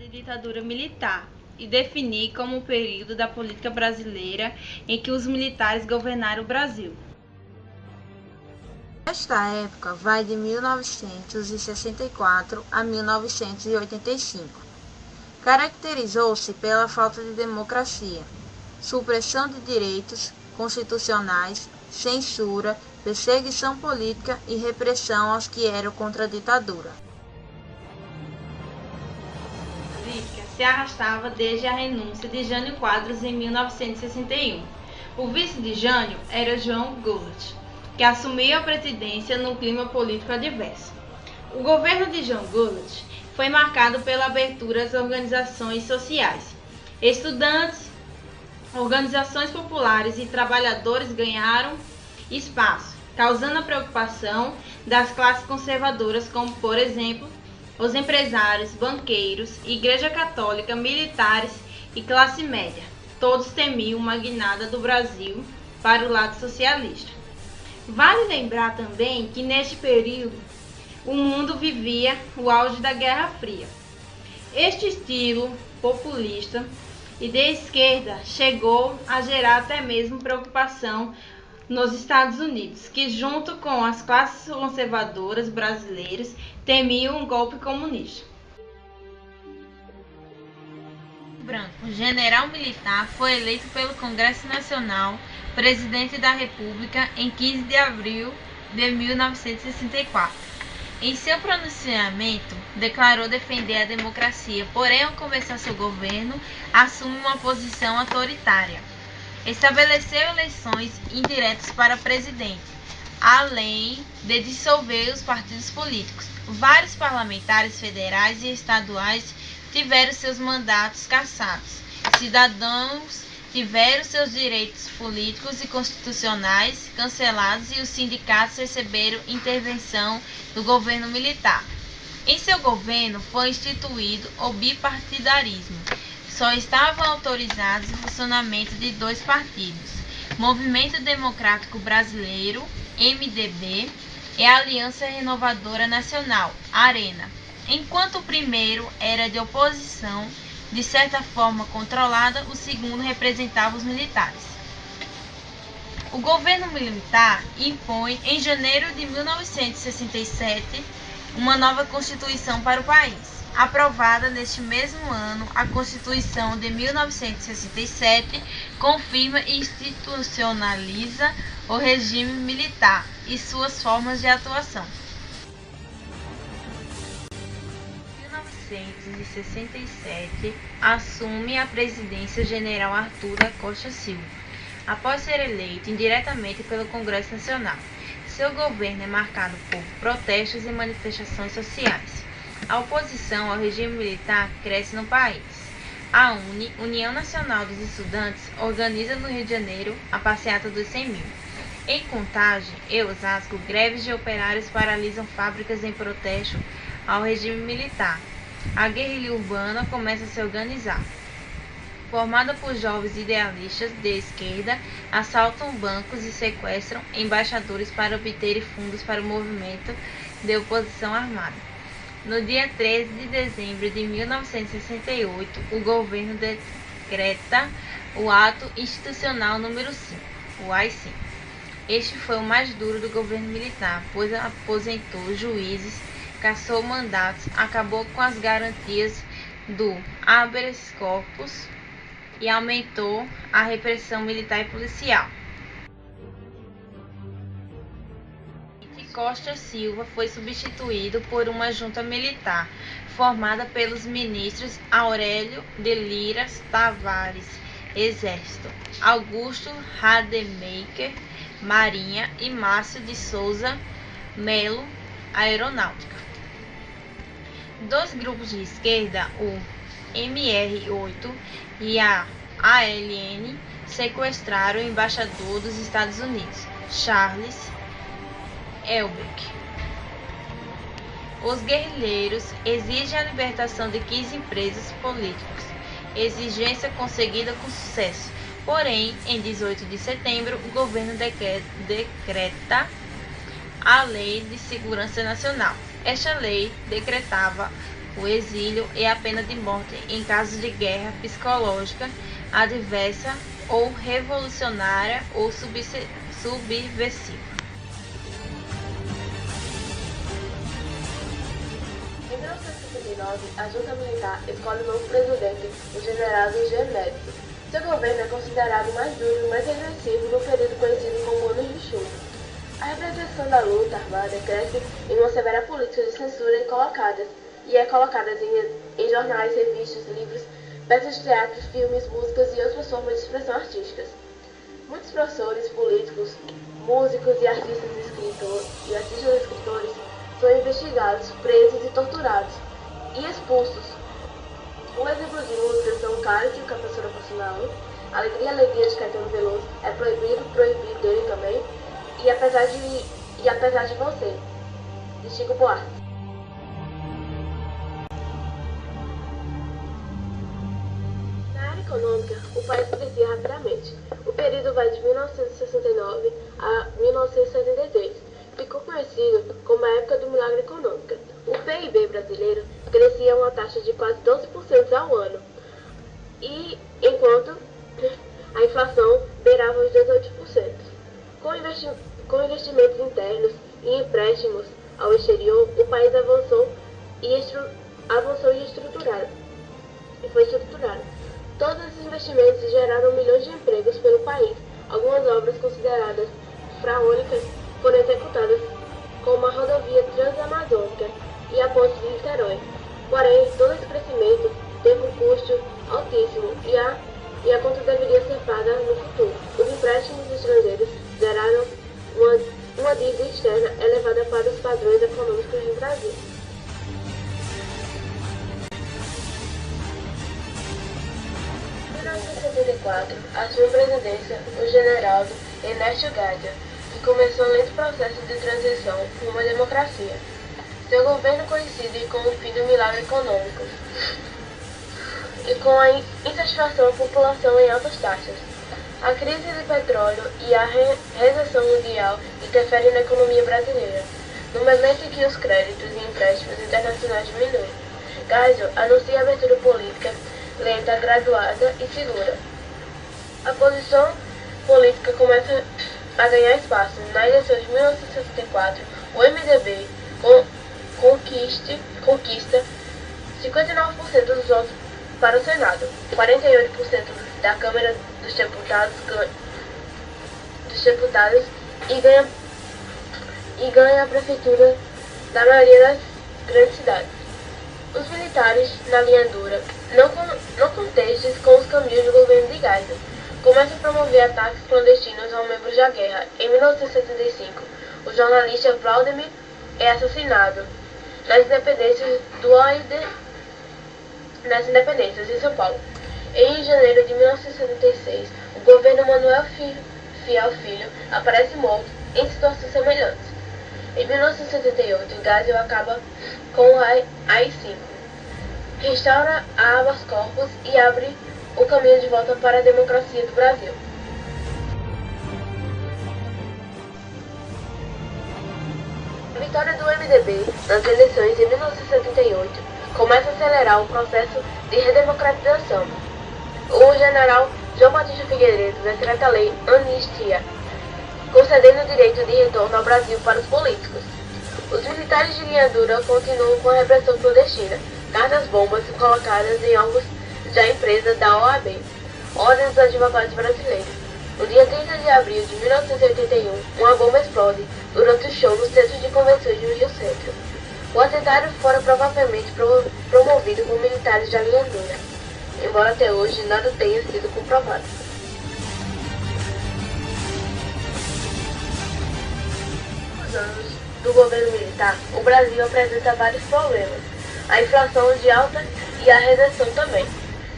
de ditadura militar e definir como o período da política brasileira em que os militares governaram o Brasil. Esta época vai de 1964 a 1985. Caracterizou-se pela falta de democracia, supressão de direitos constitucionais, censura, perseguição política e repressão aos que eram contra a ditadura. A política se arrastava desde a renúncia de Jânio Quadros em 1961. O vice de Jânio era João Goulart, que assumiu a presidência num clima político adverso. O governo de João Goulart foi marcado pela abertura às organizações sociais. Estudantes, organizações populares e trabalhadores ganharam espaço, causando a preocupação das classes conservadoras, como, por exemplo, os empresários, banqueiros, Igreja Católica, militares e classe média. Todos temiam uma guinada do Brasil para o lado socialista. Vale lembrar também que neste período o mundo vivia o auge da Guerra Fria. Este estilo populista e de esquerda chegou a gerar até mesmo preocupação nos Estados Unidos, que junto com as classes conservadoras brasileiras temiam um golpe comunista. Branco, general militar, foi eleito pelo Congresso Nacional presidente da República em 15 de abril de 1964. Em seu pronunciamento, declarou defender a democracia, porém, ao começar seu governo, assume uma posição autoritária. Estabeleceu eleições indiretas para presidente, além de dissolver os partidos políticos. Vários parlamentares federais e estaduais tiveram seus mandatos cassados. Cidadãos tiveram seus direitos políticos e constitucionais cancelados e os sindicatos receberam intervenção do governo militar. Em seu governo foi instituído o bipartidarismo. Só estavam autorizados o funcionamento de dois partidos, Movimento Democrático Brasileiro, MDB, e a Aliança Renovadora Nacional, ARENA. Enquanto o primeiro era de oposição, de certa forma controlada, o segundo representava os militares. O governo militar impõe, em janeiro de 1967, uma nova Constituição para o país. Aprovada neste mesmo ano, a Constituição de 1967 confirma e institucionaliza o regime militar e suas formas de atuação. Em 1967, assume a presidência o general Arthur da Costa Silva, após ser eleito indiretamente pelo Congresso Nacional. Seu governo é marcado por protestos e manifestações sociais. A oposição ao regime militar cresce no país. A União Nacional dos Estudantes, organiza no Rio de Janeiro a Passeata dos 100 mil. Em Contagem e Osasco, greves de operários paralisam fábricas em protesto ao regime militar. A guerrilha urbana começa a se organizar. Formada por jovens idealistas de esquerda, assaltam bancos e sequestram embaixadores para obterem fundos para o movimento de oposição armada. No dia 13 de dezembro de 1968, o governo decreta o Ato Institucional número 5, o AI-5. Este foi o mais duro do governo militar, pois aposentou juízes, cassou mandatos, acabou com as garantias do habeas corpus e aumentou a repressão militar e policial. Costa Silva foi substituído por uma junta militar, formada pelos ministros Aurélio de Lira Tavares, Exército, Augusto Rademacher, Marinha e Márcio de Souza Melo, Aeronáutica. Dois grupos de esquerda, o MR8 e a ALN, sequestraram o embaixador dos Estados Unidos, Charles Elbeck. Os guerrilheiros exigem a libertação de 15 presos políticos, exigência conseguida com sucesso. Porém, em 18 de setembro, o governo decreta a Lei de Segurança Nacional. Esta lei decretava o exílio e a pena de morte em caso de guerra psicológica, adversa ou revolucionária ou subversiva. Em 1969, a junta militar escolhe o novo presidente, o general Eugênio Médici. Seu governo é considerado mais duro e mais agressivo no período conhecido como Anos de Chumbo. A repressão da luta armada cresce em uma severa política de censura e é colocada em jornais, revistas, livros, peças de teatro, filmes, músicas e outras formas de expressão artísticas. Muitos professores, políticos, músicos e artistas escritores são investigados, presos e torturados, e expulsos. Um exemplo de músicas são Cálice, que a professora passou na aula, Alegria, Alegria de Caetano Veloso, É Proibido, Proibido dele também, e Apesar de Você, de Chico Buarque. Na área econômica, o país crescia rapidamente. O período vai de 1969 a 1973. Ficou conhecido como a época do milagre econômico. O PIB brasileiro crescia a uma taxa de quase 12% ao ano, e enquanto a inflação beirava os 18%. Com investimentos internos e empréstimos ao exterior, o país avançou e foi estruturado. Todos esses investimentos geraram milhões de empregos pelo país. Algumas obras consideradas faraônicas foram executadas, como a rodovia Transamazônica e a ponte de Niterói. Porém, todo esse crescimento teve um custo altíssimo e a conta deveria ser paga no futuro. Os empréstimos estrangeiros geraram uma dívida externa elevada para os padrões econômicos do Brasil. Em 1974, assumiu a presidência o general Ernesto Geisel, que começou um lento processo de transição rumo à democracia. Seu governo coincide com o fim do milagre econômico e com a insatisfação da população em altas taxas. A crise do petróleo e a recessão mundial interferem na economia brasileira, no momento em que os créditos e empréstimos internacionais diminuem. Geisel anuncia a abertura política lenta, graduada e segura. A posição política começa a ganhar espaço. Na eleição de 1964, o MDB conquista 59% dos votos para o Senado, 48% da Câmara dos Deputados e ganha a prefeitura da maioria das grandes cidades. Os militares, na linha dura, não contentes com os caminhos do governo de Geisel, começam a promover ataques clandestinos aos membros da guerra. Em 1975, o jornalista Vladimir é assassinado nas independências em São Paulo. Em janeiro de 1976, o governo Manuel Fiel Filho aparece morto em situações semelhantes. Em 1978, Geisel acaba com o AI-5, restaura a habeas corpus e abre o caminho de volta para a democracia do Brasil. A vitória do MDB nas eleições em 1978 começa a acelerar o processo de redemocratização. O general João Batista Figueiredo decreta a lei Anistia, concedendo o direito de retorno ao Brasil para os políticos. Os militares de linha dura continuam com a repressão clandestina, cartas-bombas colocadas em órgãos da empresa da OAB, Ordem dos Advogados Brasileiros. No dia 30 de abril de 1981, uma bomba explode durante o show no Centro de Convenções do Rio Centro. O atentado fora provavelmente promovido por militares da linha dura, embora até hoje nada tenha sido comprovado. Nos anos do governo militar, o Brasil apresenta vários problemas, a inflação de alta e a recessão também.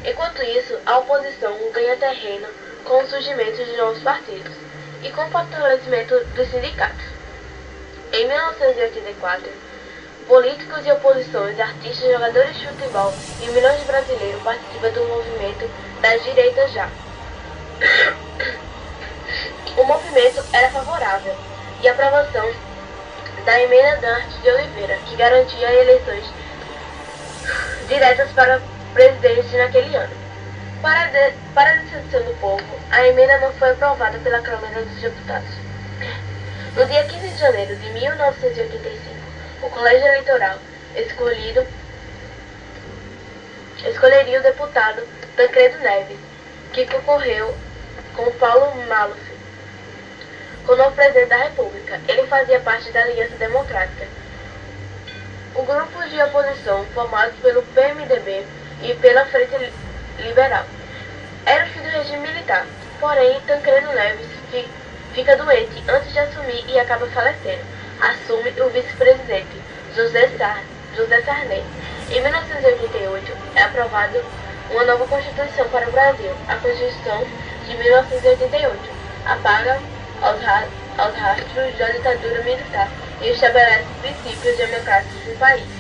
Enquanto isso, a oposição ganha terreno com o surgimento de novos partidos e com o fortalecimento dos sindicatos. Em 1984, políticos e oposições, artistas, jogadores de futebol e milhões de brasileiros participam do movimento das direitas já. O movimento era favorável e a aprovação da emenda Dante de Oliveira, que garantia eleições diretas para o presidente naquele ano. Para a decepção do povo, a emenda não foi aprovada pela Câmara dos Deputados. No dia 15 de janeiro de 1985, o Colégio Eleitoral escolheria o deputado Tancredo Neves, que concorreu com Paulo Maluf como novo presidente da República. Ele fazia parte da Aliança Democrática. O grupo de oposição, formado pelo PMDB e pela Frente Liberal, era o fim do regime militar. Porém, Tancredo Neves fica doente antes de assumir e acaba falecendo. Assume o vice-presidente, José Sarney. Em 1988, é aprovada uma nova Constituição para o Brasil, a Constituição de 1988. Apaga aos rastros da ditadura militar e estabelece princípios democráticos no país.